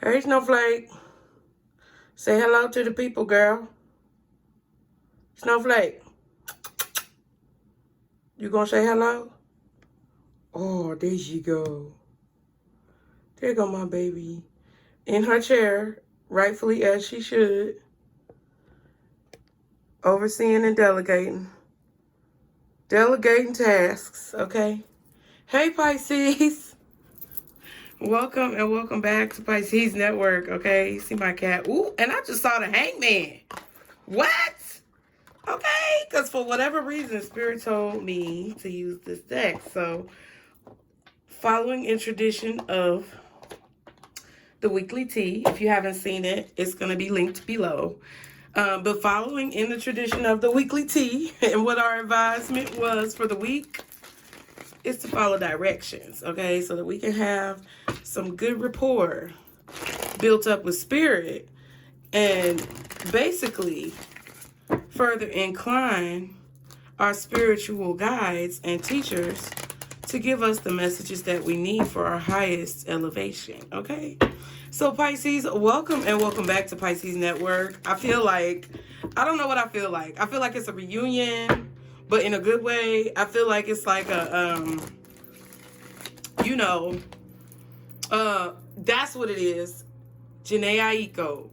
Hey, Snowflake. Say hello to the people, girl. Snowflake. You gonna say hello? Oh, there she go. There go my baby. In her chair, rightfully as she should. Overseeing and delegating. Delegating tasks, okay? Hey, Pisces. Welcome and welcome back to Pisces Network, okay? You see my cat. Ooh, and I just saw the hangman. What? Okay, because for whatever reason, Spirit told me to use this deck. So, following in tradition of the weekly tea, if you haven't seen it, it's going to be linked below. But following in the tradition of the weekly tea, and what our advisement was for the week, is to follow directions, okay? So that we can have some good rapport built up with Spirit and basically further incline our spiritual guides and teachers to give us the messages that we need for our highest elevation, okay? So Pisces, welcome and welcome back to Pisces Network. I feel like, I don't know what I feel like. I feel like it's a reunion, but in a good way. I feel like it's like a, you know, that's what it is. Janae Aiko.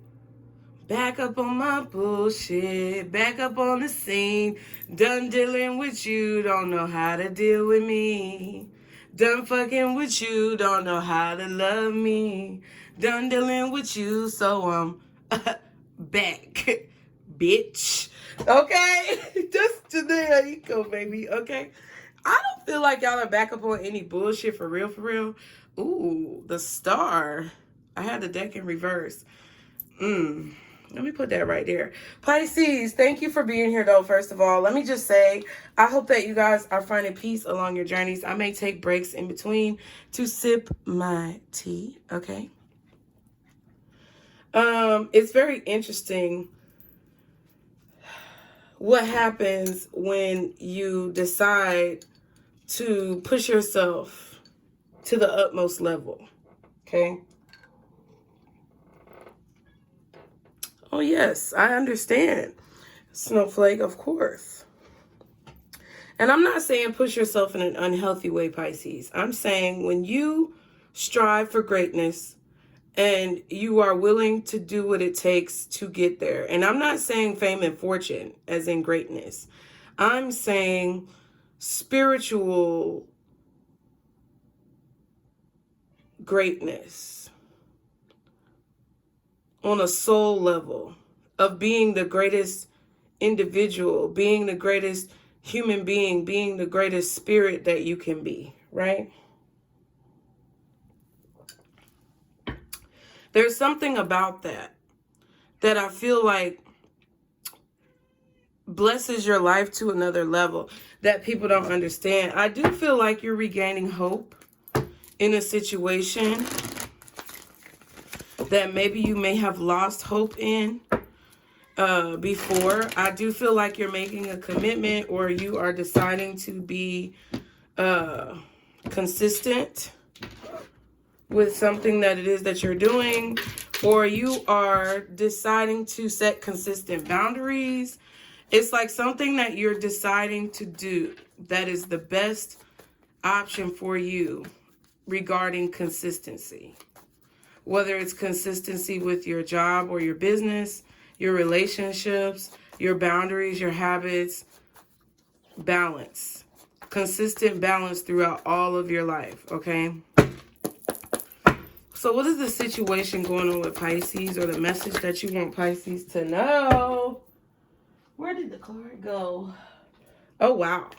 Back up on my bullshit, back up on the scene. Done dealing with you, don't know how to deal with me. Done fucking with you, don't know how to love me. Done dealing with you, so I'm back, bitch. Okay? That's Janae Aiko, baby, okay? I don't feel like y'all are back up on any bullshit for real, for real. Ooh, the star. I had the deck in reverse. Let me put that right there. Pisces, thank you for being here, though, first of all. Let me just say, I hope that you guys are finding peace along your journeys. I may take breaks in between to sip my tea, okay? It's very interesting what happens when you decide to push yourself to the utmost level, okay? Oh, yes, I understand, Snowflake, of course. And I'm not saying push yourself in an unhealthy way, Pisces. I'm saying when you strive for greatness and you are willing to do what it takes to get there. And I'm not saying fame and fortune as in greatness. I'm saying spiritual greatness on a soul level of being the greatest individual, being the greatest human being, being the greatest spirit that you can be, right? There's something about that I feel like blesses your life to another level that people don't understand. I do feel like you're regaining hope in a situation that maybe you may have lost hope in before. I do feel like you're making a commitment, or you are deciding to be consistent with something that it is that you're doing, or you are deciding to set consistent boundaries. It's like something that you're deciding to do that is the best option for you regarding consistency. Whether it's consistency with your job or your business, your relationships, your boundaries, your habits, balance. Consistent balance throughout all of your life, okay? So what is the situation going on with Pisces, or the message that you want Pisces to know? Where did the card go? Oh, wow.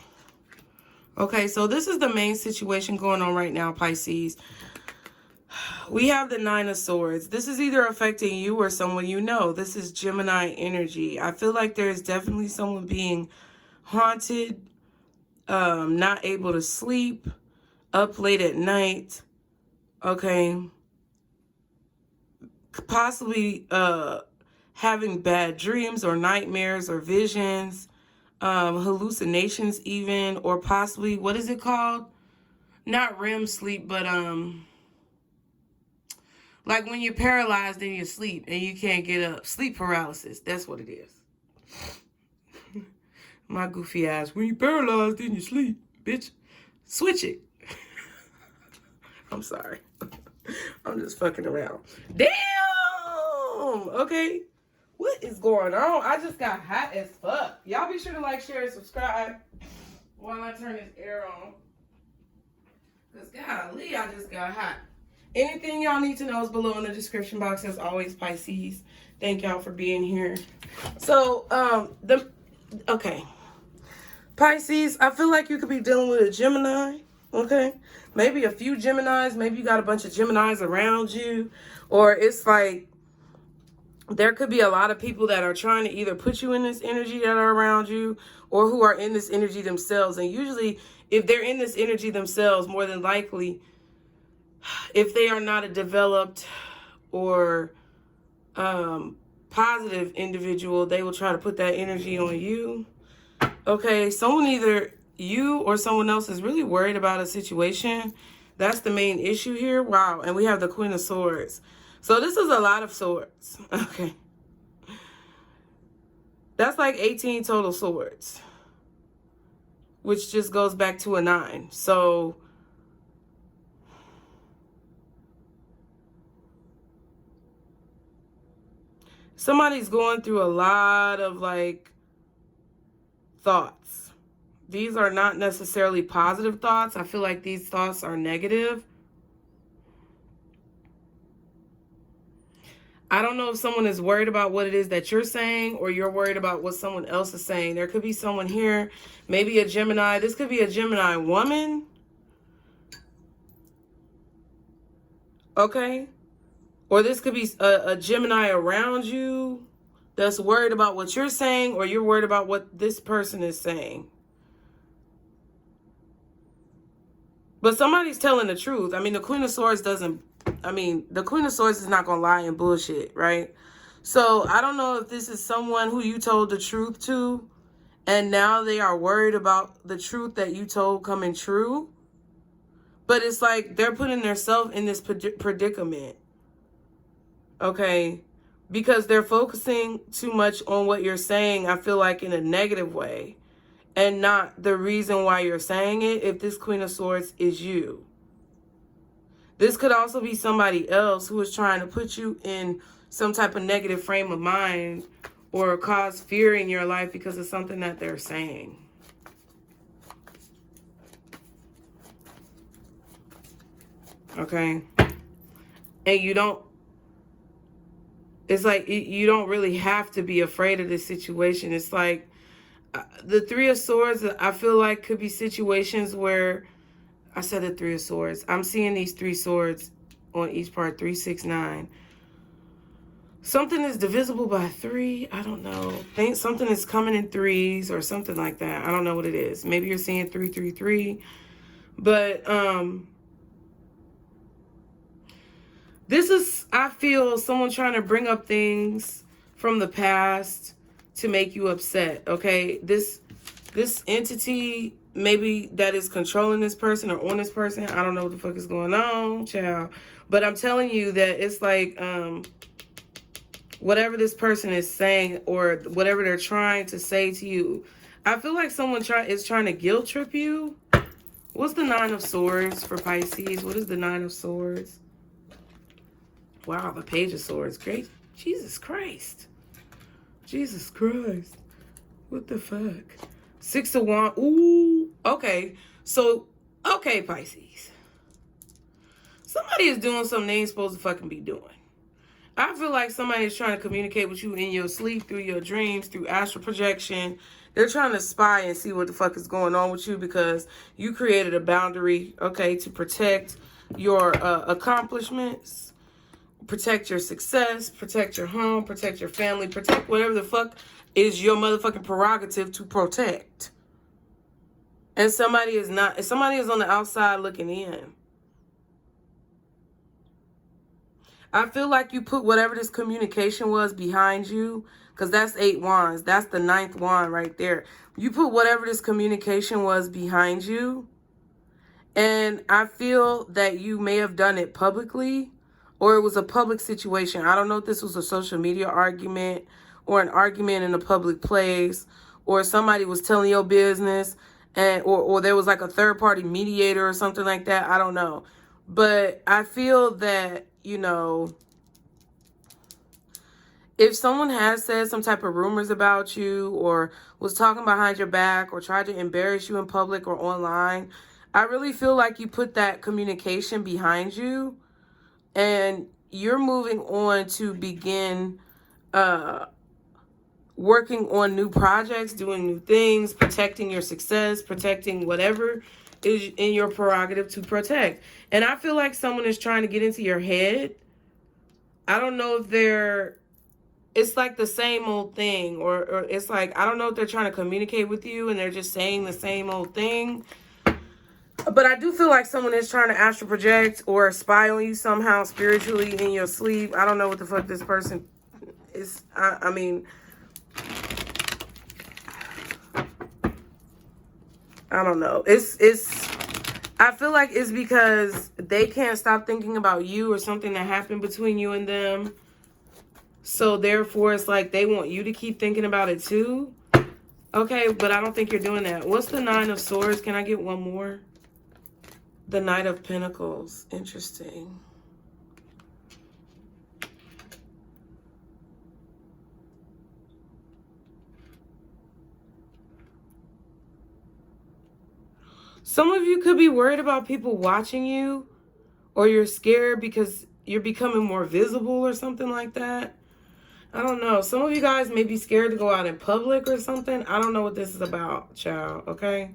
Okay, so this is the main situation going on right now, Pisces. We have the Nine of Swords. This is either affecting you or someone you know. This is Gemini energy. I feel like there's definitely someone being haunted, not able to sleep, up late at night, okay? Possibly having bad dreams or nightmares or visions, hallucinations even, or possibly, what is it called? Not REM sleep, but Like when you're paralyzed in your sleep and you can't get up. Sleep paralysis. That's what it is. My goofy ass. When you're paralyzed in your sleep, bitch, switch it. I'm sorry. I'm just fucking around. Damn! Okay. What is going on? I just got hot as fuck. Y'all be sure to like, share, and subscribe while I turn this air on. Because golly, I just got hot. Anything y'all need to know is below in the description box. As always, Pisces. Thank y'all for being here. So, okay. Pisces, I feel like you could be dealing with a Gemini. Okay? Maybe a few Geminis. Maybe you got a bunch of Geminis around you. Or it's like there could be a lot of people that are trying to either put you in this energy that are around you or who are in this energy themselves. And usually, if they're in this energy themselves, more than likely, if they are not a developed or positive individual, they will try to put that energy on you. Okay, someone, either you or someone else, is really worried about a situation. That's the main issue here. Wow, and we have the Queen of Swords. So this is a lot of swords. Okay. That's like 18 total swords, which just goes back to a 9. So somebody's going through a lot of like thoughts. These are not necessarily positive thoughts. I feel like these thoughts are negative. I don't know if someone is worried about what it is that you're saying or you're worried about what someone else is saying. There could be someone here, maybe a Gemini. This could be a Gemini woman. Okay? Or this could be a Gemini around you that's worried about what you're saying, or you're worried about what this person is saying. But somebody's telling the truth. I mean, the Queen of Swords doesn't... the Queen of Swords is not going to lie and bullshit, right? So, I don't know if this is someone who you told the truth to, and now they are worried about the truth that you told coming true. But it's like they're putting themselves in this predicament. Okay? Because they're focusing too much on what you're saying, I feel like, in a negative way, and not the reason why you're saying it, if this Queen of Swords is you. This could also be somebody else who is trying to put you in some type of negative frame of mind or cause fear in your life because of something that they're saying. Okay? And you don't... It's like you don't really have to be afraid of this situation. It's like the Three of Swords, I feel like, could be situations where... I said the Three of Swords. I'm seeing these 3 swords on each part. 3, 6, 9. Something is divisible by 3. I don't know. Think something is coming in 3s or something like that. I don't know what it is. Maybe you're seeing 3, 3, 3. But this is, I feel, someone trying to bring up things from the past to make you upset. Okay, this entity, maybe, that is controlling this person or on this person. I don't know what the fuck is going on, child. But I'm telling you that it's like whatever this person is saying or whatever they're trying to say to you, I feel like someone is trying to guilt trip you. What's the 9 of Swords for Pisces? What is the 9 of Swords? Wow, the Page of Swords. Great. Jesus Christ. Jesus Christ. What the fuck? 6 of Wands. Ooh. Okay. So, okay, Pisces. Somebody is doing something they ain't supposed to fucking be doing. I feel like somebody is trying to communicate with you in your sleep, through your dreams, through astral projection. They're trying to spy and see what the fuck is going on with you because you created a boundary, okay, to protect your accomplishments, protect your success, protect your home, protect your family, protect whatever the fuck is your motherfucking prerogative to protect. And somebody is not, somebody is on the outside looking in. I feel like you put whatever this communication was behind you, because that's 8 wands. That's the 9th wand right there. You put whatever this communication was behind you. And I feel that you may have done it publicly. or it was a public situation. I don't know if this was a social media argument or an argument in a public place, or somebody was telling your business, and or there was like a third party mediator or something like that. I don't know. But I feel that, you know, if someone has said some type of rumors about you or was talking behind your back or tried to embarrass you in public or online, I really feel like you put that communication behind you and you're moving on to begin working on new projects, doing new things, protecting your success, protecting whatever is in your prerogative to protect. And I feel like someone is trying to get into your head. I don't know if it's like the same old thing, or it's like, I don't know if they're trying to communicate with you and they're just saying the same old thing. But I do feel like someone is trying to astral project or spy on you somehow spiritually in your sleep. I don't know what the fuck this person is. I mean, I don't know. I feel like it's because they can't stop thinking about you or something that happened between you and them. So therefore, it's like they want you to keep thinking about it too. Okay, but I don't think you're doing that. What's the Nine of Swords? Can I get one more? The Knight of Pentacles. Interesting. Some of you could be worried about people watching you, or you're scared because you're becoming more visible or something like that. I don't know. Some of you guys may be scared to go out in public or something. I don't know what this is about, child, okay?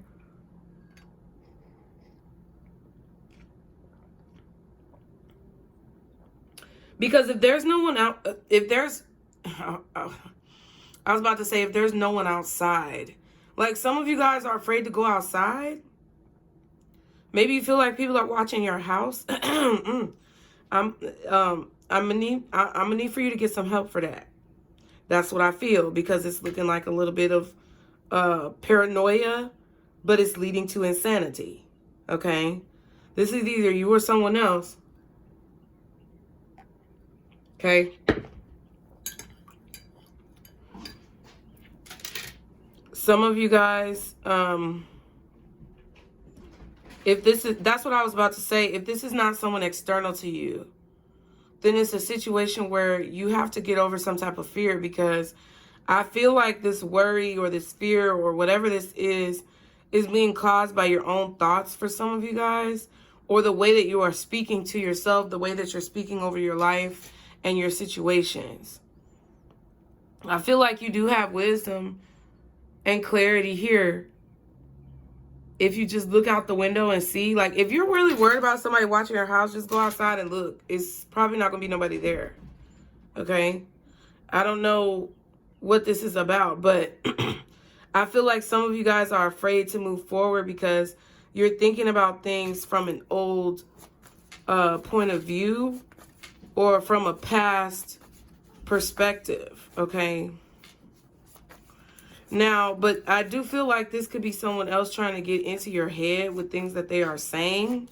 Because if there's no one out, if there's, I was about to say, if there's no one outside, like some of you guys are afraid to go outside. Maybe you feel like people are watching your house. I'm gonna need for you to get some help for that. That's what I feel, because it's looking like a little bit of paranoia, but it's leading to insanity. Okay, this is either you or someone else. Okay. Some of you guys, if this is, that's what I was about to say. If this is not someone external to you, then it's a situation where you have to get over some type of fear, because I feel like this worry or this fear or whatever this is being caused by your own thoughts for some of you guys, or the way that you are speaking to yourself, the way that you're speaking over your life and your situations. I feel like you do have wisdom and clarity here. If you just look out the window and see, like, if you're really worried about somebody watching your house, just go outside and look. It's probably not going to be nobody there. Okay? I don't know what this is about, but I feel like some of you guys are afraid to move forward because you're thinking about things from an old point of view or from a past perspective. Okay? Now, but I do feel like this could be someone else trying to get into your head with things that they are saying,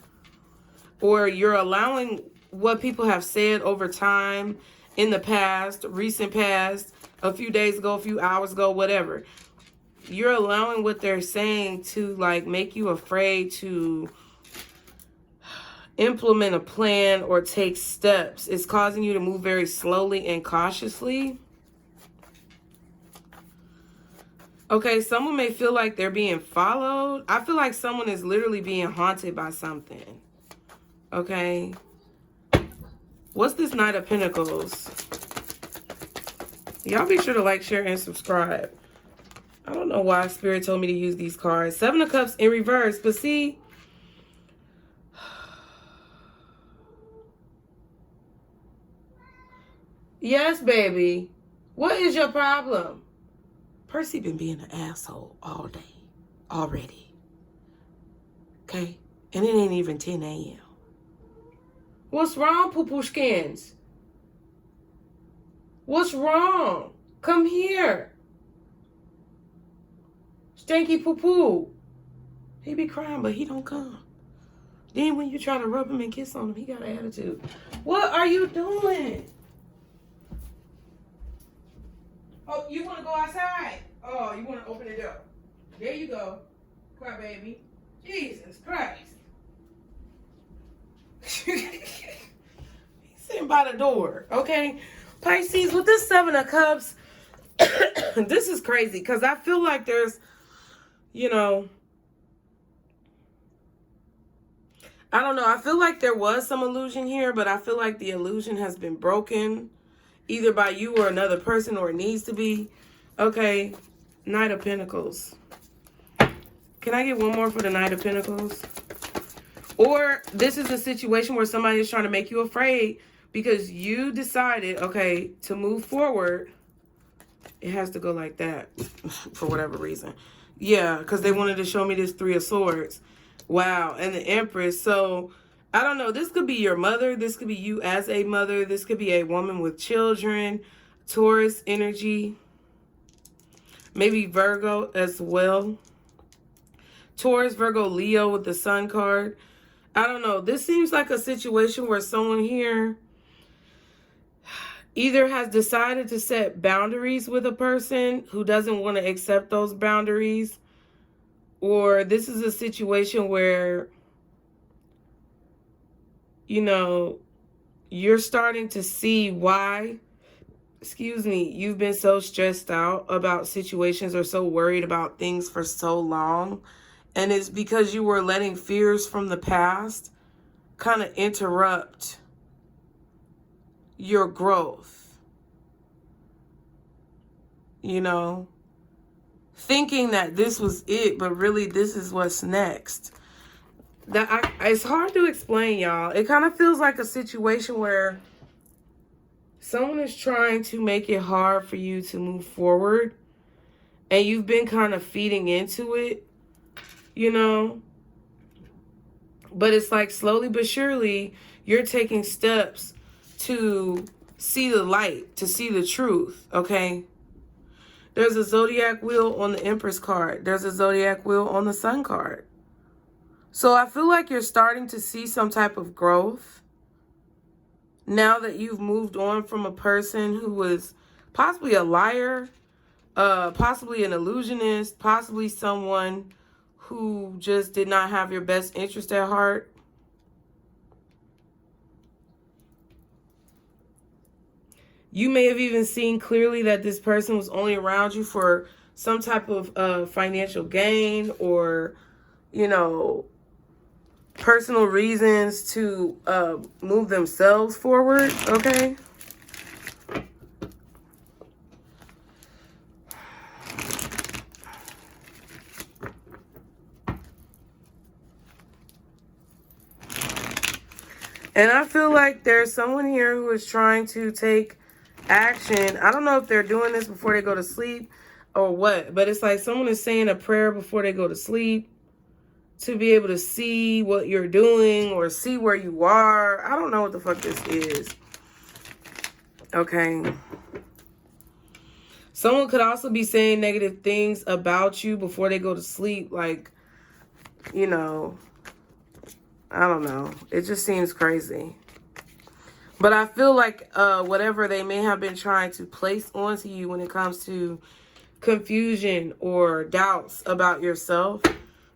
or you're allowing what people have said over time in the past, recent past, a few days ago, a few hours ago, whatever. You're allowing what they're saying to like make you afraid to implement a plan or take steps. It's causing you to move very slowly and cautiously. Okay, someone may feel like they're being followed. I feel like someone is literally being haunted by something. Okay. What's this Knight of Pentacles? Y'all be sure to like, share, and subscribe. I don't know why Spirit told me to use these cards. Seven of Cups in reverse. But see, yes, baby. What is your problem? Percy been being an asshole all day already. Okay? And it ain't even 10 a.m. What's wrong, poo-poo-skins? What's wrong? Come here. Stinky poo-poo. He be crying, but he don't come. Then when you try to rub him and kiss on him, he got an attitude. What are you doing? Oh, you want to go outside? Oh, you want to open the door? There you go. Cry, baby. Jesus Christ. He's sitting by the door, okay? Pisces, with this 7 of Cups, this is crazy because I feel like there's, you know, I don't know. I feel like there was some illusion here, but I feel like the illusion has been broken either by you or another person, or it needs to be. Okay, Knight of Pentacles. Can I get one more for the Knight of Pentacles? Or this is a situation where somebody is trying to make you afraid because you decided, okay, to move forward. It has to go like that for whatever reason. Yeah, because they wanted to show me this 3 of Swords. Wow, and the Empress. So, I don't know. This could be your mother. This could be you as a mother. This could be a woman with children. Taurus energy. Maybe Virgo as well. Taurus, Virgo, Leo with the Sun card. I don't know. This seems like a situation where someone here either has decided to set boundaries with a person who doesn't want to accept those boundaries, or this is a situation where, you know, you're starting to see why, you've been so stressed out about situations or so worried about things for so long. And it's because you were letting fears from the past kind of interrupt your growth. You know, thinking that this was it, but really this is what's next. It's hard to explain, y'all. It kind of feels like a situation where someone is trying to make it hard for you to move forward, and you've been kind of feeding into it, you know. But it's like slowly but surely, you're taking steps to see the light, to see the truth, okay? There's a zodiac wheel on the Empress card. There's a zodiac wheel on the Sun card. So I feel like you're starting to see some type of growth now that you've moved on from a person who was possibly a liar, possibly an illusionist, possibly someone who just did not have your best interest at heart. You may have even seen clearly that this person was only around you for some type of financial gain, or, you know, personal reasons to move themselves forward, okay? And I feel like there's someone here who is trying to take action. I don't know if they're doing this before they go to sleep or what, but it's like someone is saying a prayer before they go to sleep to be able to see what you're doing or see where you are. I don't know what the fuck this is. Okay. Someone could also be saying negative things about you before they go to sleep. Like, you know, I don't know. It just seems crazy. But I feel like whatever they may have been trying to place onto you when it comes to confusion or doubts about yourself,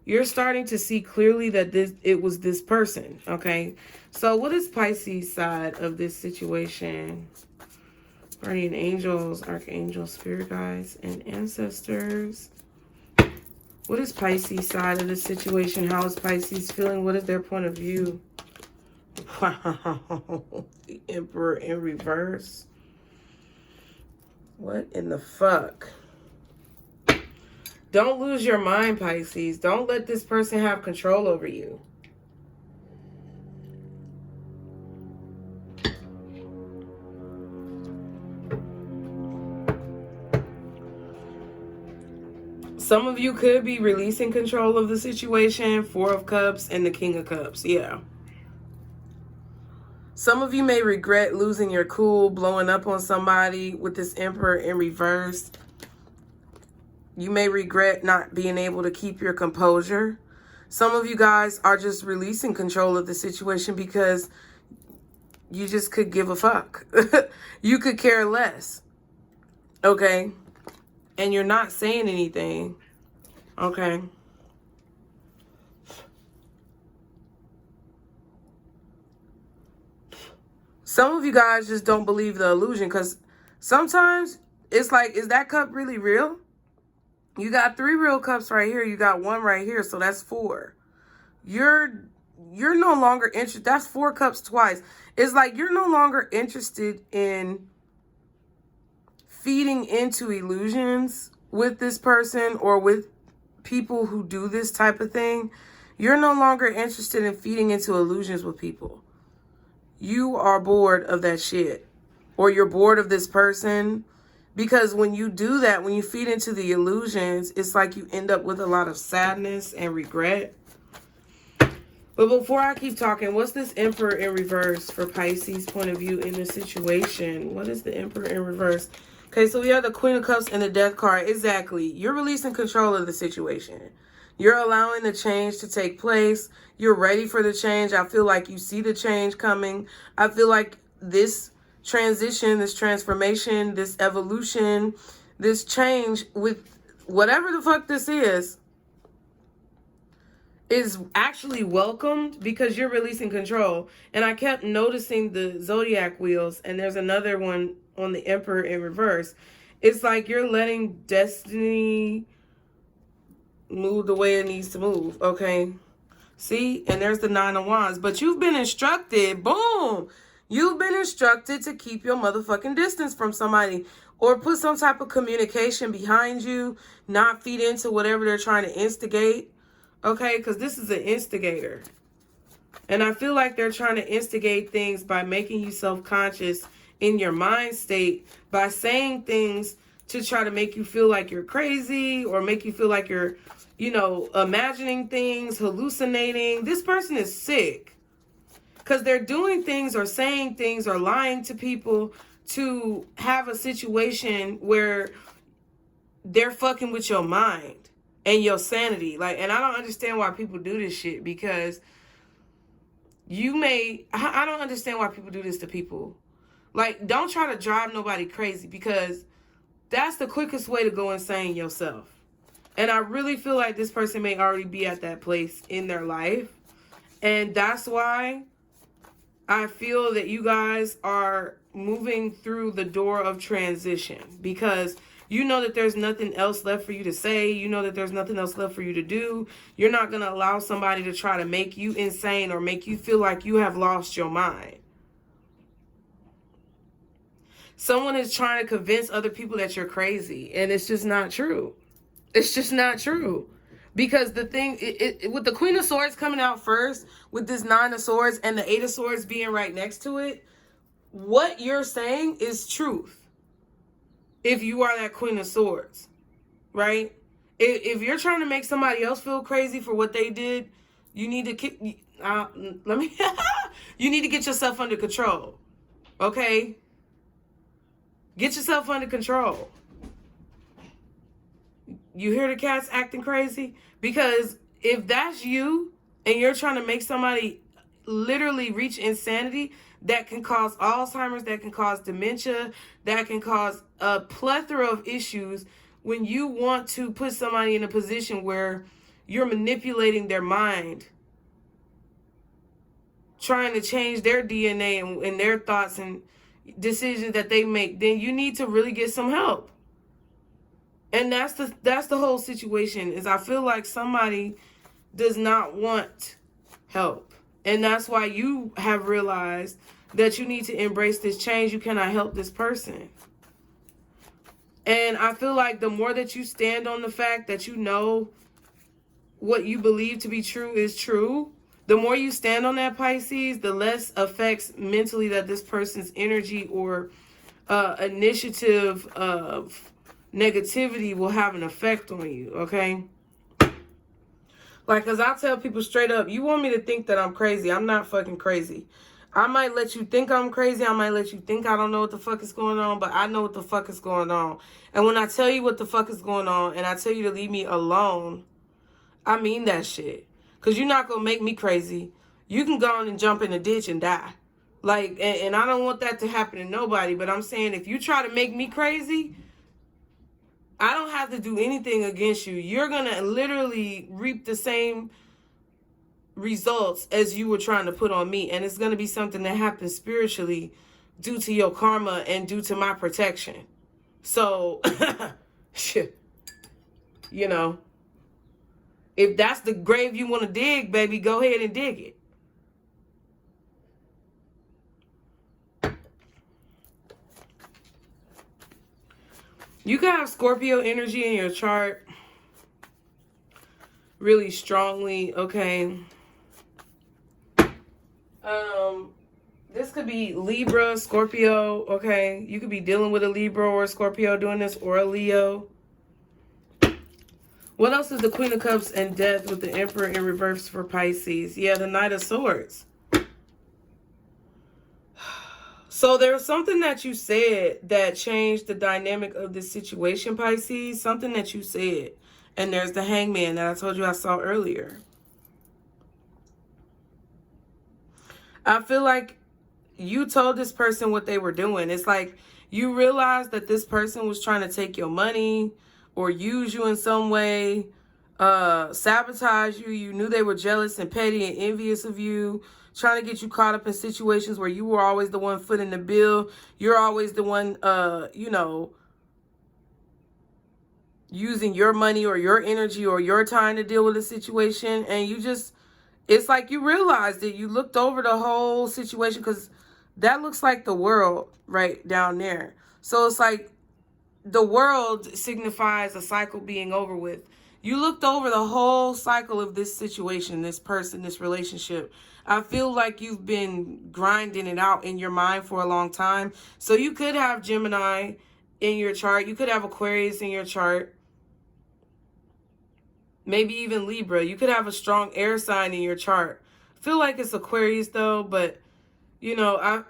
you're starting to see clearly that it was this person, okay? So what is Pisces' side of this situation? Guardian angels, archangels, spirit guides, and ancestors. What is Pisces' side of this situation? How is Pisces feeling? What is their point of view? Wow. The Emperor in reverse. What in the fuck? Don't lose your mind, Pisces. Don't let this person have control over you. Some of you could be releasing control of the situation. 4 of Cups and the King of Cups. Yeah. Some of you may regret losing your cool, blowing up on somebody with this Emperor in reverse. You may regret not being able to keep your composure. Some of you guys are just releasing control of the situation because you just could give a fuck. You could care less. Okay? And you're not saying anything. Okay? Some of you guys just don't believe the illusion, because sometimes it's like, is that cup really real? You got 3 real cups right here. You got 1 right here. So that's 4. You're no longer interested. That's 4 cups twice. It's like you're no longer interested in feeding into illusions with this person or with people who do this type of thing. You're no longer interested in feeding into illusions with people. You are bored of that shit. Or you're bored of this person. Because when you do that, when you feed into the illusions, it's like you end up with a lot of sadness and regret. But before I keep talking, what's this Emperor in reverse for Pisces' point of view in this situation? What is the Emperor in reverse? Okay, so we have the Queen of Cups and the Death card. Exactly. You're releasing control of the situation. You're allowing the change to take place. You're ready for the change. I feel like you see the change coming. I feel like this transition, this transformation, this evolution, this change with whatever the fuck this is actually welcomed because you're releasing control. And I kept noticing the zodiac wheels, and there's another one on the Emperor in reverse. It's like you're letting destiny move the way it needs to move, okay? See? And there's the 9 of Wands. But you've been instructed, boom! You've been instructed to keep your motherfucking distance from somebody, or put some type of communication behind you, not feed into whatever they're trying to instigate, okay? Because this is an instigator. And I feel like they're trying to instigate things by making you self-conscious in your mind state, by saying things to try to make you feel like you're crazy, or make you feel like you're, you know, imagining things, hallucinating. This person is sick. Because they're doing things or saying things or lying to people to have a situation where they're fucking with your mind and your sanity. Like, and I don't understand why people do this shit, because I don't understand why people do this to people. Like, don't try to drive nobody crazy, because that's the quickest way to go insane yourself. And I really feel like this person may already be at that place in their life. And that's why I feel that you guys are moving through the door of transition, because you know that there's nothing else left for you to say. You know that there's nothing else left for you to do. You're not going to allow somebody to try to make you insane or make you feel like you have lost your mind. Someone is trying to convince other people that you're crazy, and it's just not true. It's just not true. Because the thing, with the Queen of Swords coming out first, with this 9 of Swords and the 8 of Swords being right next to it, what you're saying is truth. If you are that Queen of Swords, right? If you're trying to make somebody else feel crazy for what they did, you need to you need to get yourself under control. Okay? Get yourself under control. You hear the cats acting crazy? Because if that's you and you're trying to make somebody literally reach insanity, that can cause Alzheimer's, that can cause dementia, that can cause a plethora of issues when you want to put somebody in a position where you're manipulating their mind, trying to change their DNA and their thoughts and decisions that they make, then you need to really get some help. And that's the whole situation, is I feel like somebody does not want help. And that's why you have realized that you need to embrace this change. You cannot help this person. And I feel like the more that you stand on the fact that you know what you believe to be true is true, the more you stand on that, Pisces, the less effects mentally that this person's energy or initiative of negativity will have an effect on you, okay? Like, because I tell people straight up, you want me to think that I'm crazy. I'm not fucking crazy. I might let you think I'm crazy. I might let you think I don't know what the fuck is going on, but I know what the fuck is going on. And when I tell you what the fuck is going on and I tell you to leave me alone, I mean that shit. Because you're not going to make me crazy. You can go on and jump in a ditch and die. Like, and I don't want that to happen to nobody. But I'm saying, if you try to make me crazy, I don't have to do anything against you. You're going to literally reap the same results as you were trying to put on me. And it's going to be something that happens spiritually due to your karma and due to my protection. So, shit, you know, if that's the grave you want to dig, baby, go ahead and dig it. You can have Scorpio energy in your chart really strongly, okay? This could be Libra, Scorpio, okay? You could be dealing with a Libra or a Scorpio doing this, or a Leo. What else is the Queen of Cups and Death with the Emperor in reverse for Pisces? Yeah, the Knight of Swords. So there's something that you said that changed the dynamic of this situation, Pisces. Something that you said. And there's the Hangman that I told you I saw earlier. I feel like you told this person what they were doing. It's like you realized that this person was trying to take your money or use you in some way, sabotage you. You knew they were jealous and petty and envious of you, trying to get you caught up in situations where you were always the one footing the bill. You're always the one, you know, using your money or your energy or your time to deal with a situation. And you just, it's like you realized it. You looked over the whole situation, because that looks like the world right down there. So it's like the world signifies a cycle being over with. You looked over the whole cycle of this situation, this person, this relationship. I feel like you've been grinding it out in your mind for a long time. So you could have Gemini in your chart. You could have Aquarius in your chart. Maybe even Libra. You could have a strong air sign in your chart. I feel like it's Aquarius though, but you know,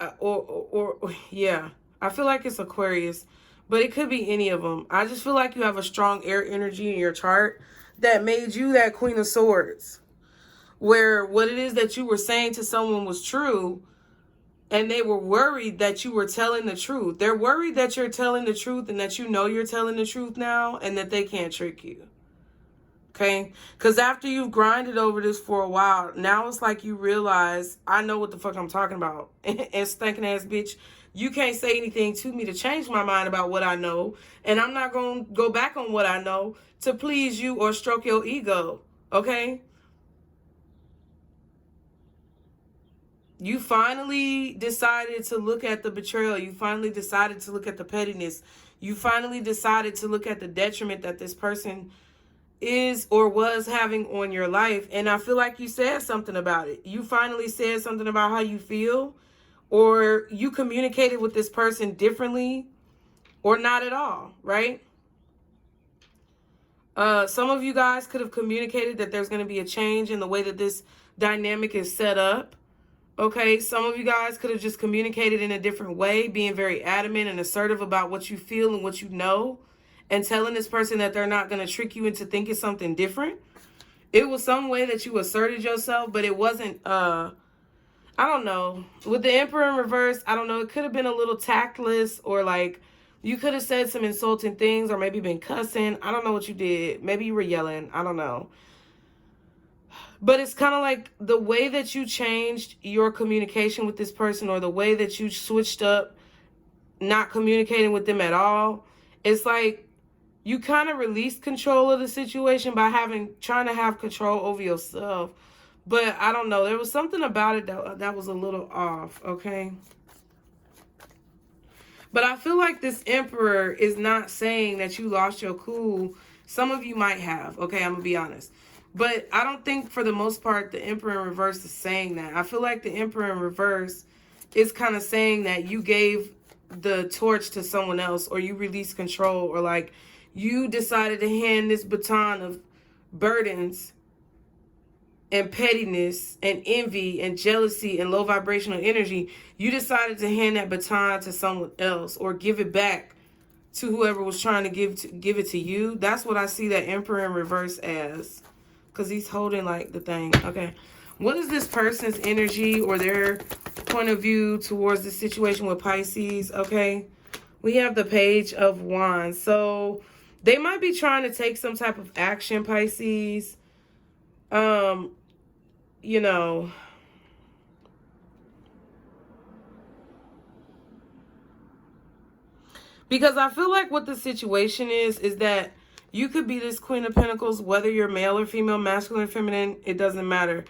yeah, I feel like it's Aquarius, but it could be any of them. I just feel like you have a strong air energy in your chart that made you that Queen of Swords, where what it is that you were saying to someone was true, and they were worried that you were telling the truth. They're worried that you're telling the truth and that you know you're telling the truth now and that they can't trick you. Okay, because after you've grinded over this for a while, now it's like you realize, I know what the fuck I'm talking about. And stinking ass bitch, you can't say anything to me to change my mind about what I know. And I'm not going to go back on what I know to please you or stroke your ego. Okay? You finally decided to look at the betrayal. You finally decided to look at the pettiness. You finally decided to look at the detriment that this person is or was having on your life. And I feel like you said something about it. You finally said something about how you feel, or you communicated with this person differently, or not at all, right? Some of you guys could have communicated that there's going to be a change in the way that this dynamic is set up. Okay, some of you guys could have just communicated in a different way, being very adamant and assertive about what you feel and what you know, and telling this person that they're not going to trick you into thinking something different. It was some way that you asserted yourself, but it wasn't, I don't know. With the Emperor in reverse, I don't know. It could have been a little tactless, or like you could have said some insulting things, or maybe been cussing. I don't know what you did. Maybe you were yelling. I don't know. But it's kind of like the way that you changed your communication with this person, or the way that you switched up not communicating with them at all. It's like you kind of released control of the situation by trying to have control over yourself. But I don't know. There was something about it that was a little off, okay? But I feel like this Emperor is not saying that you lost your cool. Some of you might have, okay? I'm going to be honest. But I don't think for the most part the Emperor in reverse is saying that. I feel like the Emperor in reverse is kind of saying that you gave the torch to someone else, or you released control, or like you decided to hand this baton of burdens and pettiness and envy and jealousy and low vibrational energy. You decided to hand that baton to someone else, or give it back to whoever was trying to give it to you. That's what I see that Emperor in reverse as. because he's holding like the thing. Okay. What is this person's energy or their point of view towards the situation with Pisces? Okay. We have the Page of Wands. So they might be trying to take some type of action, Pisces. You know, because I feel like what the situation is that you could be this Queen of Pentacles, whether you're male or female, masculine or feminine, it doesn't matter.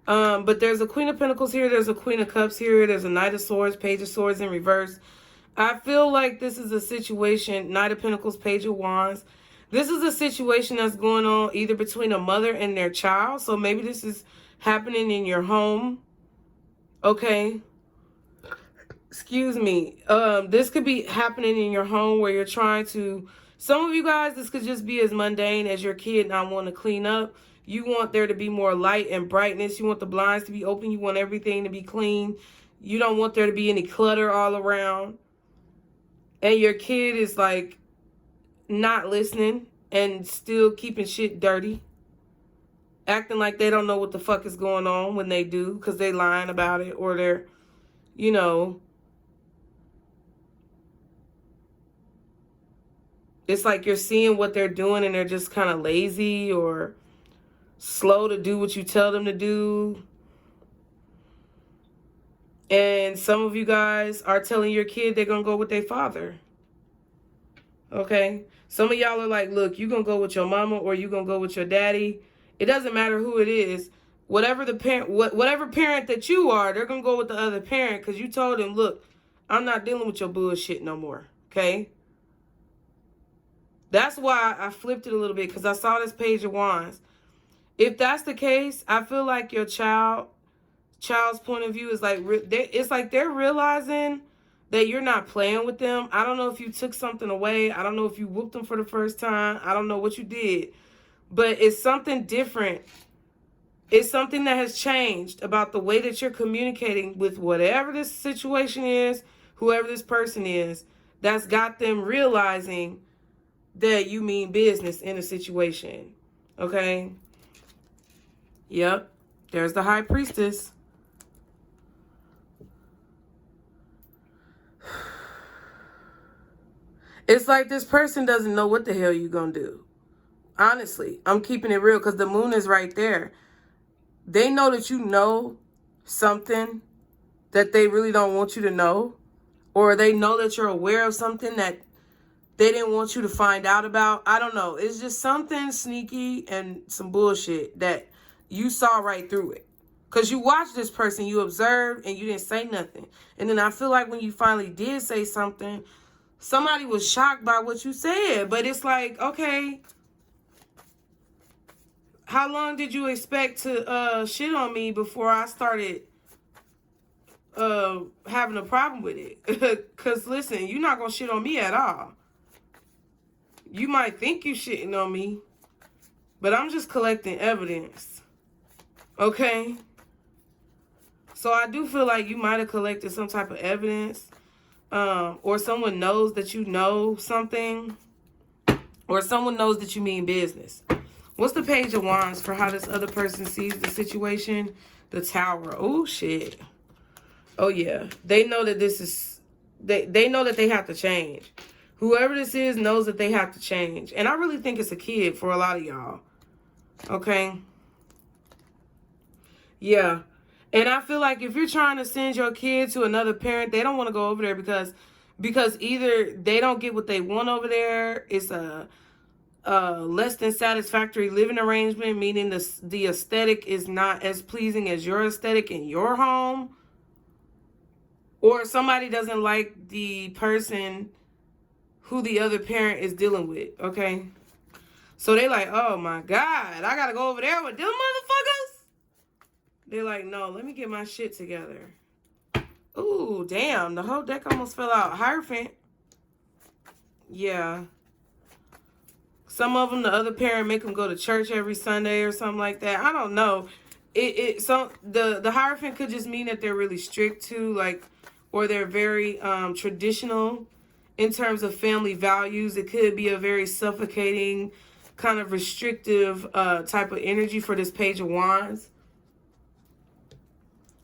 But there's a Queen of Pentacles here. There's a Queen of Cups here. There's a Knight of Swords, Page of Swords in reverse. I feel like this is a situation, Knight of Pentacles, Page of Wands. This is a situation that's going on either between a mother and their child. So maybe this is happening in your home. Okay. Excuse me. This could be happening in your home where you're trying to... Some of you guys, this could just be as mundane as your kid not wanting to clean up. You want there to be more light and brightness. You want the blinds to be open. You want everything to be clean. You don't want there to be any clutter all around. And your kid is like not listening and still keeping shit dirty. Acting like they don't know what the fuck is going on when they do because they lying about it or they're, you know... It's like you're seeing what they're doing and they're just kind of lazy or slow to do what you tell them to do. And some of you guys are telling your kid they're going to go with their father. Okay? Some of y'all are like, look, you're going to go with your mama or you're going to go with your daddy. It doesn't matter who it is. Whatever the parent, whatever parent that you are, they're going to go with the other parent because you told them, look, I'm not dealing with your bullshit no more. Okay? That's why I flipped it a little bit because I saw this Page of Wands. If that's the case, I feel like your child's point of view is like, it's like they're realizing that you're not playing with them. I don't know if you took something away. I don't know if you whooped them for the first time. I don't know what you did. But it's something different. It's something that has changed about the way that you're communicating with whatever this situation is, whoever this person is, that's got them realizing that you mean business in a situation. Okay? Yep. There's the High Priestess. It's like this person doesn't know what the hell you're going to do. Honestly, I'm keeping it real because the moon is right there. They know that you know something that they really don't want you to know. Or they know that you're aware of something that they didn't want you to find out about. I don't know. It's just something sneaky and some bullshit that you saw right through it. Because you watched this person, you observed, and you didn't say nothing. And then I feel like when you finally did say something, somebody was shocked by what you said. But it's like, okay, how long did you expect to shit on me before I started having a problem with it? Because listen, you're not going to shit on me at all. You might think you shitting on me, but I'm just collecting evidence. Okay? So I do feel like you might have collected some type of evidence, or someone knows that you know something, or someone knows that you mean business. What's the Page of Wands for how this other person sees the situation? The Tower. Oh, shit. Oh, yeah. They know that this is... They know that they have to change. Whoever this is knows that they have to change. And I really think it's a kid for a lot of y'all. Okay? Yeah. And I feel like if you're trying to send your kid to another parent, they don't want to go over there because either they don't get what they want over there. It's a less than satisfactory living arrangement, meaning the aesthetic is not as pleasing as your aesthetic in your home. Or somebody doesn't like the person who the other parent is dealing with, okay? So they like, oh my God, I gotta go over there with them motherfuckers? They're like, no, let me get my shit together. Ooh, damn, the whole deck almost fell out. Hierophant. Yeah. Some of them, the other parent make them go to church every Sunday or something like that. I don't know. So the Hierophant could just mean that they're really strict too, like, or they're very traditional in terms of family values. It could be a very suffocating kind of restrictive type of energy for this Page of Wands.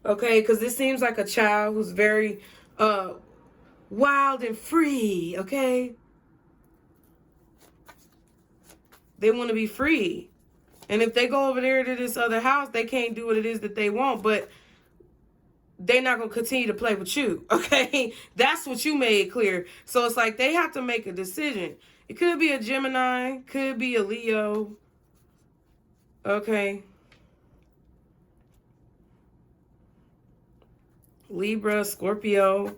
Okay, because this seems like a child who's very wild and free, okay? They want to be free. And if they go over there to this other house, they can't do what it is that they want, but they're not going to continue to play with you, okay? That's what you made clear. So it's like they have to make a decision. It could be a Gemini, could be a Leo, okay? Libra, Scorpio,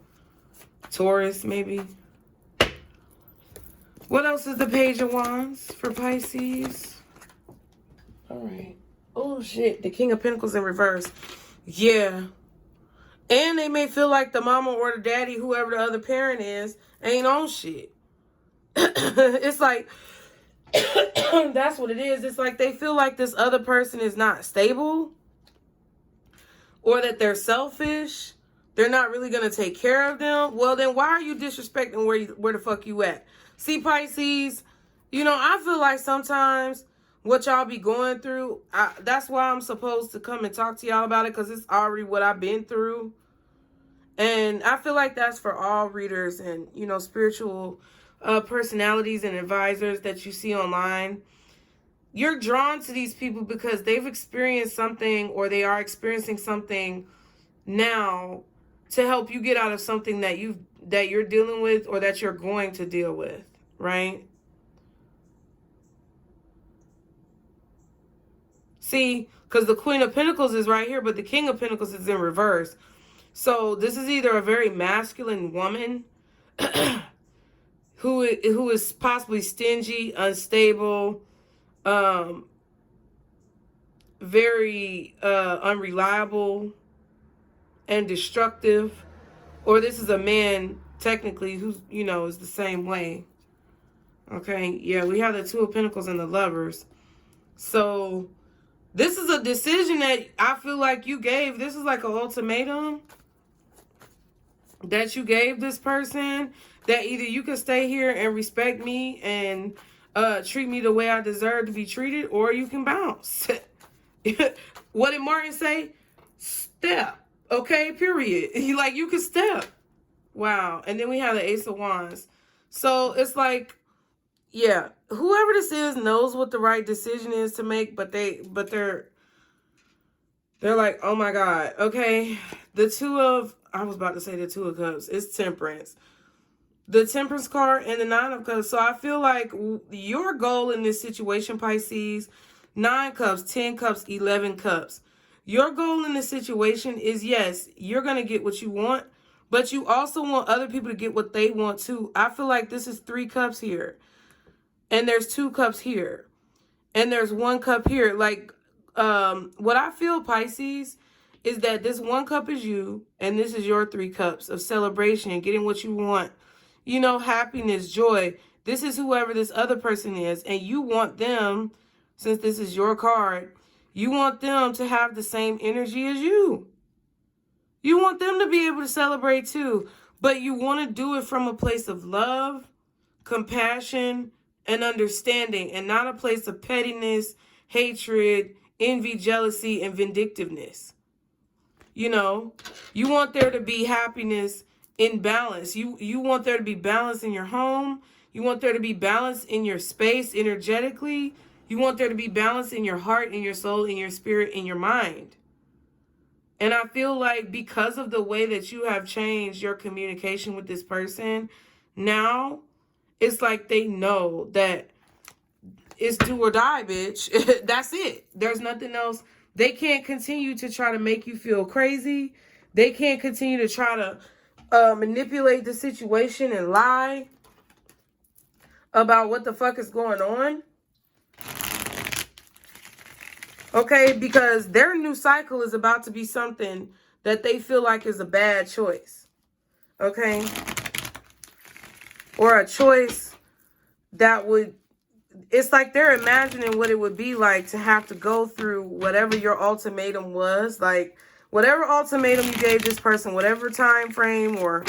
Taurus, maybe. What else is the Page of Wands for Pisces? All right. Oh, shit. The King of Pentacles in reverse. Yeah. And they may feel like the mama or the daddy, whoever the other parent is, ain't on shit. It's like, that's what it is. It's like they feel like this other person is not stable, or that they're selfish. They're not really going to take care of them. Well, then why are you disrespecting where the fuck you at? See, Pisces, you know, I feel like sometimes what y'all be going through, that's why I'm supposed to come and talk to y'all about it, because it's already what I've been through. And I feel like that's for all readers and, you know, spiritual personalities and advisors that you see online. You're drawn to these people because they've experienced something, or they are experiencing something now to help you get out of something that you're dealing with, or that you're going to deal with, right? See, because the Queen of Pentacles is right here, but the King of Pentacles is in reverse. So this is either a very masculine woman who is possibly stingy, unstable, very unreliable and destructive, or this is a man technically who's, you know, is the same way. Okay, yeah, we have the Two of Pentacles and the Lovers. So this is a decision that I feel like you gave. This is like an ultimatum that you gave this person, that either you can stay here and respect me and treat me the way I deserve to be treated, or you can bounce. What did Martin say? Step. Okay, period. Like, you can step. Wow. And then we have the Ace of Wands. So it's like, yeah, whoever this is knows what the right decision is to make, but they're like, oh my God. Okay. I was about to say the Two of Cups. It's Temperance. The Temperance card and the Nine of Cups. So I feel like your goal in this situation, Pisces, 9 cups, 10 cups, 11 cups. Your goal in this situation is, yes, you're going to get what you want, but you also want other people to get what they want too. I feel like this is 3 cups here, and there's 2 cups here, and there's 1 cup here. Like, what I feel, Pisces, is that this 1 cup is you, and this is your 3 cups of celebration, getting what you want. You know, happiness, joy. This is whoever this other person is, and you want them, since this is your card, you want them to have the same energy as you. You want them to be able to celebrate too, but you want to do it from a place of love, compassion, and understanding, and not a place of pettiness, hatred, envy, jealousy, and vindictiveness. You know, you want there to be happiness in balance. You want there to be balance in your home. You want there to be balance in your space energetically. You want there to be balance in your heart, in your soul, in your spirit, in your mind. And I feel like because of the way that you have changed your communication with this person, now it's like they know that it's do or die, bitch. That's it. There's nothing else. They can't continue to try to make you feel crazy. They can't continue to try to manipulate the situation and lie about what the fuck is going on. Okay, because their new cycle is about to be something that they feel like is a bad choice. Okay? Or a choice that would, it's like they're imagining what it would be like to have to go through whatever your ultimatum was. Like, whatever ultimatum you gave this person, whatever time frame or,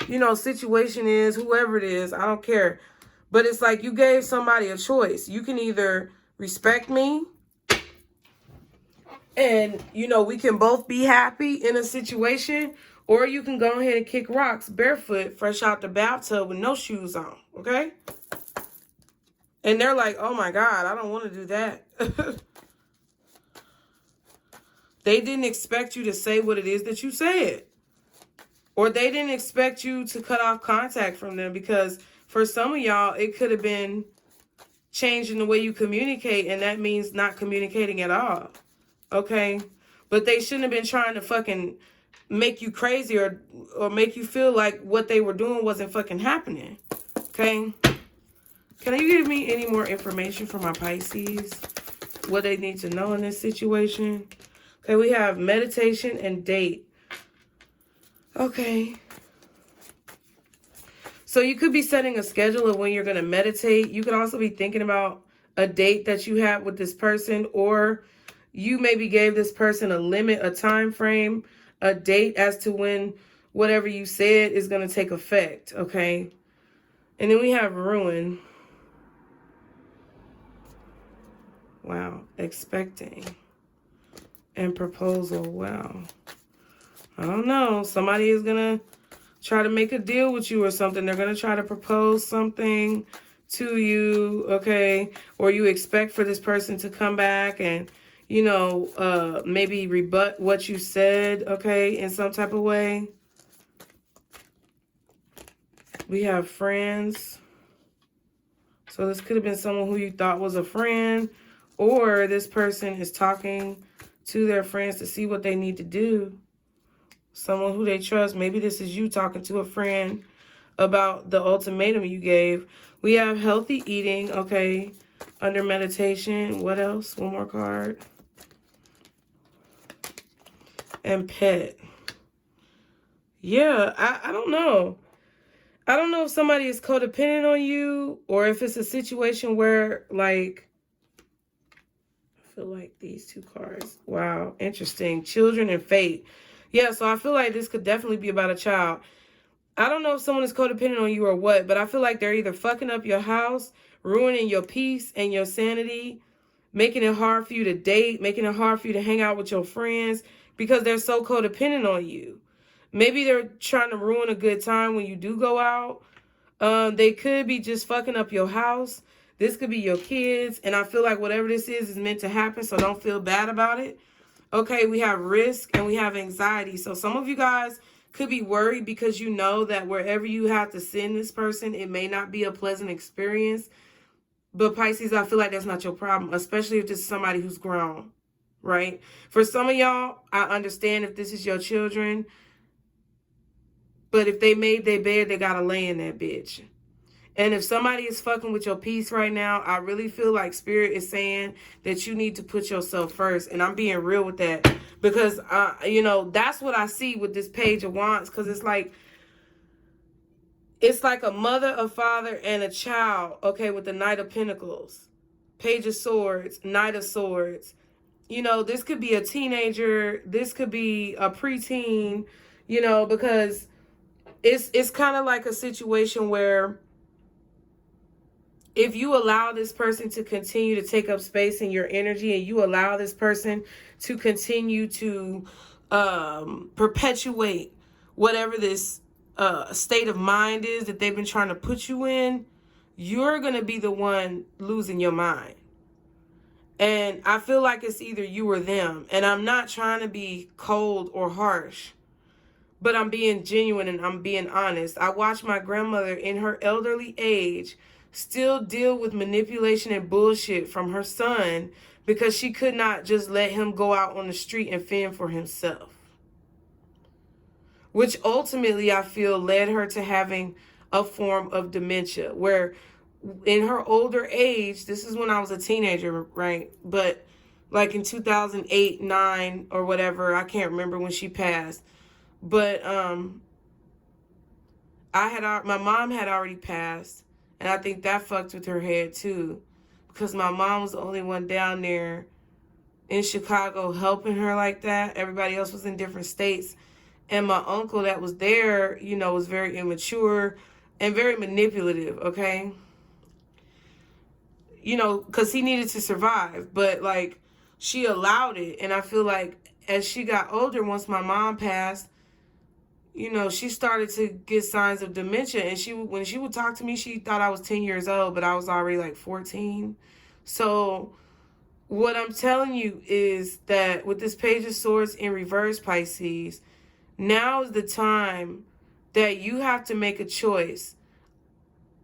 you know, situation is, whoever it is, I don't care. But it's like you gave somebody a choice. You can either respect me and, you know, we can both be happy in a situation, or you can go ahead and kick rocks barefoot, fresh out the bathtub with no shoes on, okay? And they're like, oh my God, I don't want to do that. They didn't expect you to say what it is that you said. Or they didn't expect you to cut off contact from them, because for some of y'all, it could have been changing the way you communicate, and that means not communicating at all. Okay? But they shouldn't have been trying to fucking make you crazy or make you feel like what they were doing wasn't fucking happening. Okay? Can you give me any more information for my Pisces? What they need to know in this situation? Okay, we have meditation and date. Okay. So you could be setting a schedule of when you're going to meditate. You could also be thinking about a date that you have with this person, or you maybe gave this person a limit, a time frame, a date as to when whatever you said is going to take effect, okay? And then we have ruin. Wow, expecting. And proposal, wow. I don't know. Somebody is going to try to make a deal with you or something. They're going to try to propose something to you, okay? Or you expect for this person to come back and, you know, maybe rebut what you said, okay, in some type of way. We have friends. So this could have been someone who you thought was a friend, or this person is talking to their friends to see what they need to do. Someone who they trust. Maybe this is you talking to a friend about the ultimatum you gave. We have healthy eating, okay, under meditation. What else? One more card. And pet. Yeah, I don't know. I don't know if somebody is codependent on you, or if it's a situation where, like, I feel like these two cards. Wow, interesting. Children and fate. Yeah, so I feel like this could definitely be about a child. I don't know if someone is codependent on you or what, but I feel like they're either fucking up your house, ruining your peace and your sanity, making it hard for you to date, making it hard for you to hang out with your friends, because they're so codependent on you. Maybe they're trying to ruin a good time when you do go out. They could be just fucking up your house. This could be your kids. And I feel like whatever this is meant to happen, so don't feel bad about it. Okay, we have risk and we have anxiety. So some of you guys could be worried because you know that wherever you have to send this person, it may not be a pleasant experience. But Pisces, I feel like that's not your problem, especially if this is somebody who's grown, right? For some of y'all, I understand if this is your children. But if they made their bed, they got to lay in that bitch. And if somebody is fucking with your peace right now, I really feel like Spirit is saying that you need to put yourself first. And I'm being real with that. Because, you know, that's what I see with this Page of Wands. Because it's like a mother, a father, and a child, okay, with the Knight of Pentacles. Page of Swords, Knight of Swords. You know, this could be a teenager. This could be a preteen, you know, because it's kind of like a situation where if you allow this person to continue to take up space in your energy, and you allow this person to continue to perpetuate whatever this state of mind is that they've been trying to put you in, you're going to be the one losing your mind. And I feel like it's either you or them. And I'm not trying to be cold or harsh, but I'm being genuine and I'm being honest. I watched my grandmother in her elderly age still deal with manipulation and bullshit from her son because she could not just let him go out on the street and fend for himself. Which ultimately I feel led her to having a form of dementia, where in her older age, this is when I was a teenager, right? But like in 2008, 9 or whatever, I can't remember when she passed. But my mom had already passed, and I think that fucked with her head too, because my mom was the only one down there in Chicago helping her like that. Everybody else was in different states, and my uncle that was there, you know, was very immature and very manipulative, okay? you know, because he needed to survive. But, like, she allowed it. And I feel like as she got older, once my mom passed, you know, she started to get signs of dementia. And when she would talk to me, she thought I was 10 years old, but I was already like 14. So what I'm telling you is that with this Page of Swords in reverse, Pisces, now is the time that you have to make a choice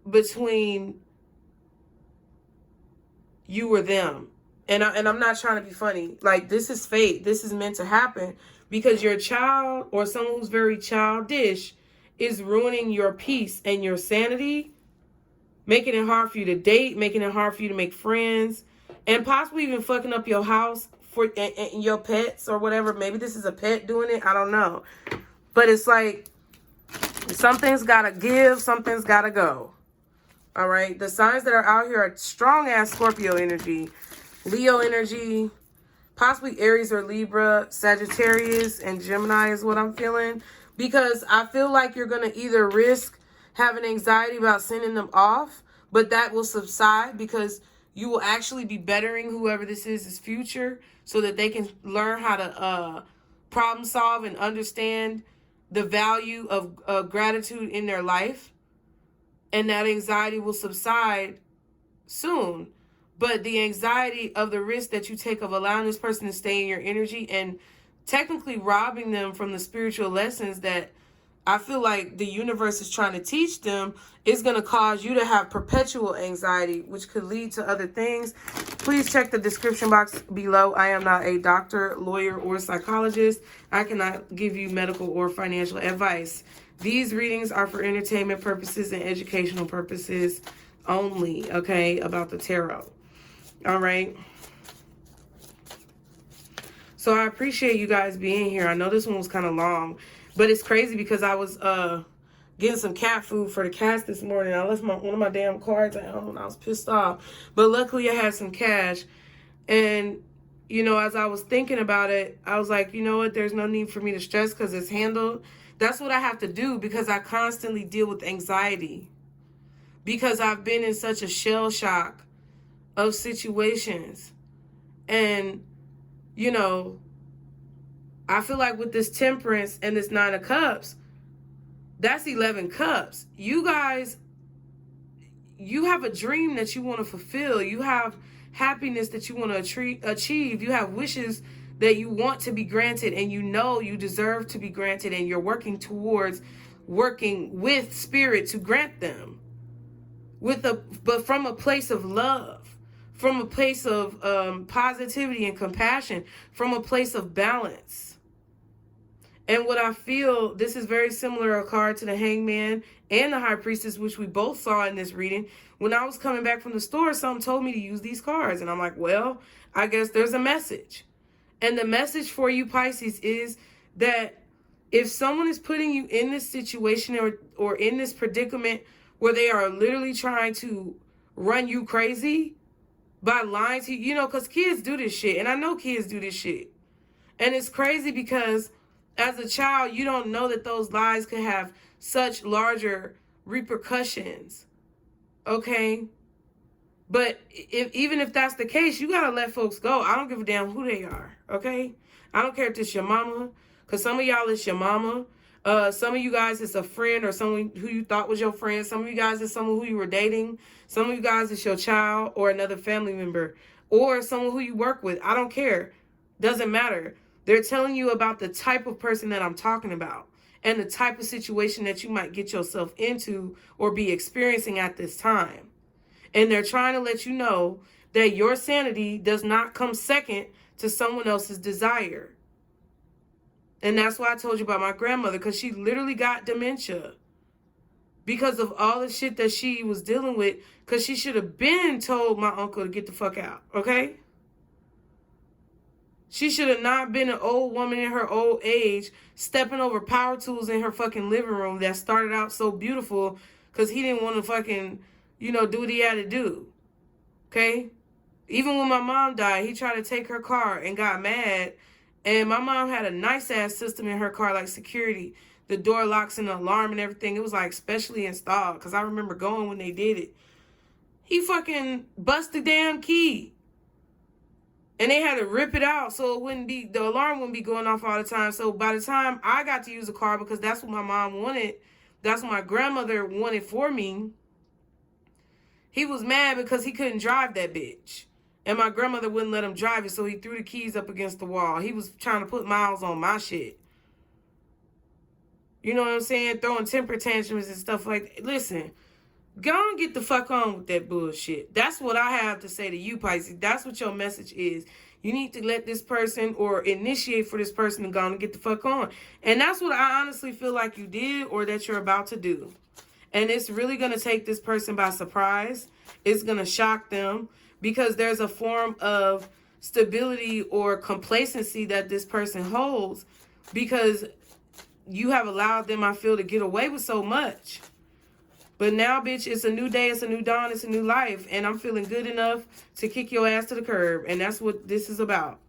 between you or them. And I'm not trying to be funny. Like, this is fate. This is meant to happen because your child or someone who's very childish is ruining your peace and your sanity, making it hard for you to date, making it hard for you to make friends, and possibly even fucking up your house and your pets or whatever. Maybe this is a pet doing it. I don't know. But it's like something's got to give, something's got to go. All right? The signs that are out here are strong-ass Scorpio energy, Leo energy, possibly Aries or Libra, Sagittarius, and Gemini is what I'm feeling. Because I feel like you're going to either risk having anxiety about sending them off, but that will subside because you will actually be bettering whoever this is future so that they can learn how to problem solve and understand the value of gratitude in their life. And that anxiety will subside soon. But the anxiety of the risk that you take of allowing this person to stay in your energy and technically robbing them from the spiritual lessons that I feel like the universe is trying to teach them is going to cause you to have perpetual anxiety, which could lead to other things. Please check the description box below. I am not a doctor, lawyer, or psychologist. I cannot give you medical or financial advice. These readings are for entertainment purposes and educational purposes only, okay, about the tarot. All right. So I appreciate you guys being here. I know this one was kind of long, but it's crazy because I was getting some cat food for the cats this morning. I left one of my damn cards at home and I was pissed off. But luckily I had some cash. And, you know, as I was thinking about it, I was like, you know what? There's no need for me to stress because it's handled. That's what I have to do because I constantly deal with anxiety. Because I've been in such a shell shock of situations. And, you know, I feel like with this Temperance and this 9 of Cups, that's 11 cups. You guys, you have a dream that you want to fulfill. You have happiness that you want to achieve. You have wishes that you want to be granted and you know you deserve to be granted and you're working towards working with spirit to grant them. But from a place of love, from a place of positivity and compassion, from a place of balance. And what I feel, this is very similar a card to the Hangman and the High Priestess, which we both saw in this reading. When I was coming back from the store, someone told me to use these cards. And I'm like, well, I guess there's a message. And the message for you, Pisces, is that if someone is putting you in this situation or in this predicament where they are literally trying to run you crazy by lying to you, you know, because kids do this shit. And I know kids do this shit. And it's crazy because as a child, you don't know that those lies could have such larger repercussions. Okay? But even if that's the case, you got to let folks go. I don't give a damn who they are. Okay? I don't care if it's your mama. Because some of y'all, it's your mama. Some of you guys, it's a friend or someone who you thought was your friend. Some of you guys, it's someone who you were dating. Some of you guys, it's your child or another family member. Or someone who you work with. I don't care. Doesn't matter. They're telling you about the type of person that I'm talking about. And the type of situation that you might get yourself into or be experiencing at this time. And they're trying to let you know that your sanity does not come second to someone else's desire. And that's why I told you about my grandmother, because she literally got dementia because of all the shit that she was dealing with, because she should have been told my uncle to get the fuck out, okay? She should have not been an old woman in her old age stepping over power tools in her fucking living room that started out so beautiful because he didn't want to fucking, you know, do what he had to do. Okay? Even when my mom died, he tried to take her car and got mad. And my mom had a nice-ass system in her car, like security. The door locks and the alarm and everything. It was like specially installed because I remember going when they did it. He fucking bust the damn key. And they had to rip it out so it wouldn't be, the alarm wouldn't be going off all the time. So by the time I got to use the car, because that's what my mom wanted, that's what my grandmother wanted for me, he was mad because he couldn't drive that bitch. And my grandmother wouldn't let him drive it, so he threw the keys up against the wall. He was trying to put miles on my shit. You know what I'm saying? Throwing temper tantrums and stuff like that. Listen, go and get the fuck on with that bullshit. That's what I have to say to you, Pisces. That's what your message is. You need to let this person, or initiate for this person, to go and get the fuck on. And that's what I honestly feel like you did, or that you're about to do. And it's really going to take this person by surprise. It's going to shock them, because there's a form of stability or complacency that this person holds, because you have allowed them, I feel, to get away with so much. But now, bitch, it's a new day, it's a new dawn, it's a new life. And I'm feeling good enough to kick your ass to the curb. And that's what this is about.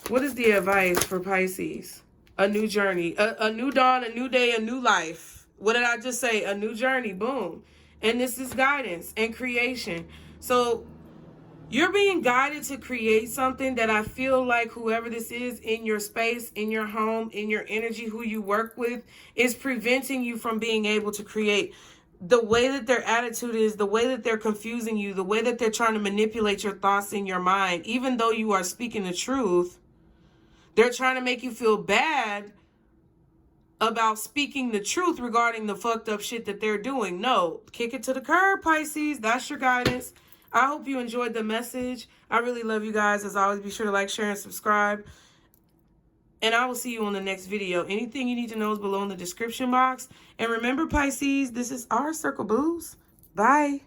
What is the advice for Pisces? A new journey, a new dawn, a new day, a new life. What did I just say? A new journey, boom. And this is guidance and creation. So you're being guided to create something that I feel like whoever this is in your space, in your home, in your energy, who you work with, is preventing you from being able to create. The way that their attitude is, the way that they're confusing you, the way that they're trying to manipulate your thoughts in your mind, even though you are speaking the truth, they're trying to make you feel bad about speaking the truth regarding the fucked up shit that they're doing. No, kick it to the curb, Pisces. That's your guidance. I hope you enjoyed the message. I really love you guys. As always, be sure to like, share, and subscribe. And I will see you on the next video. Anything you need to know is below in the description box. And remember, Pisces, this is our circle, booze. Bye.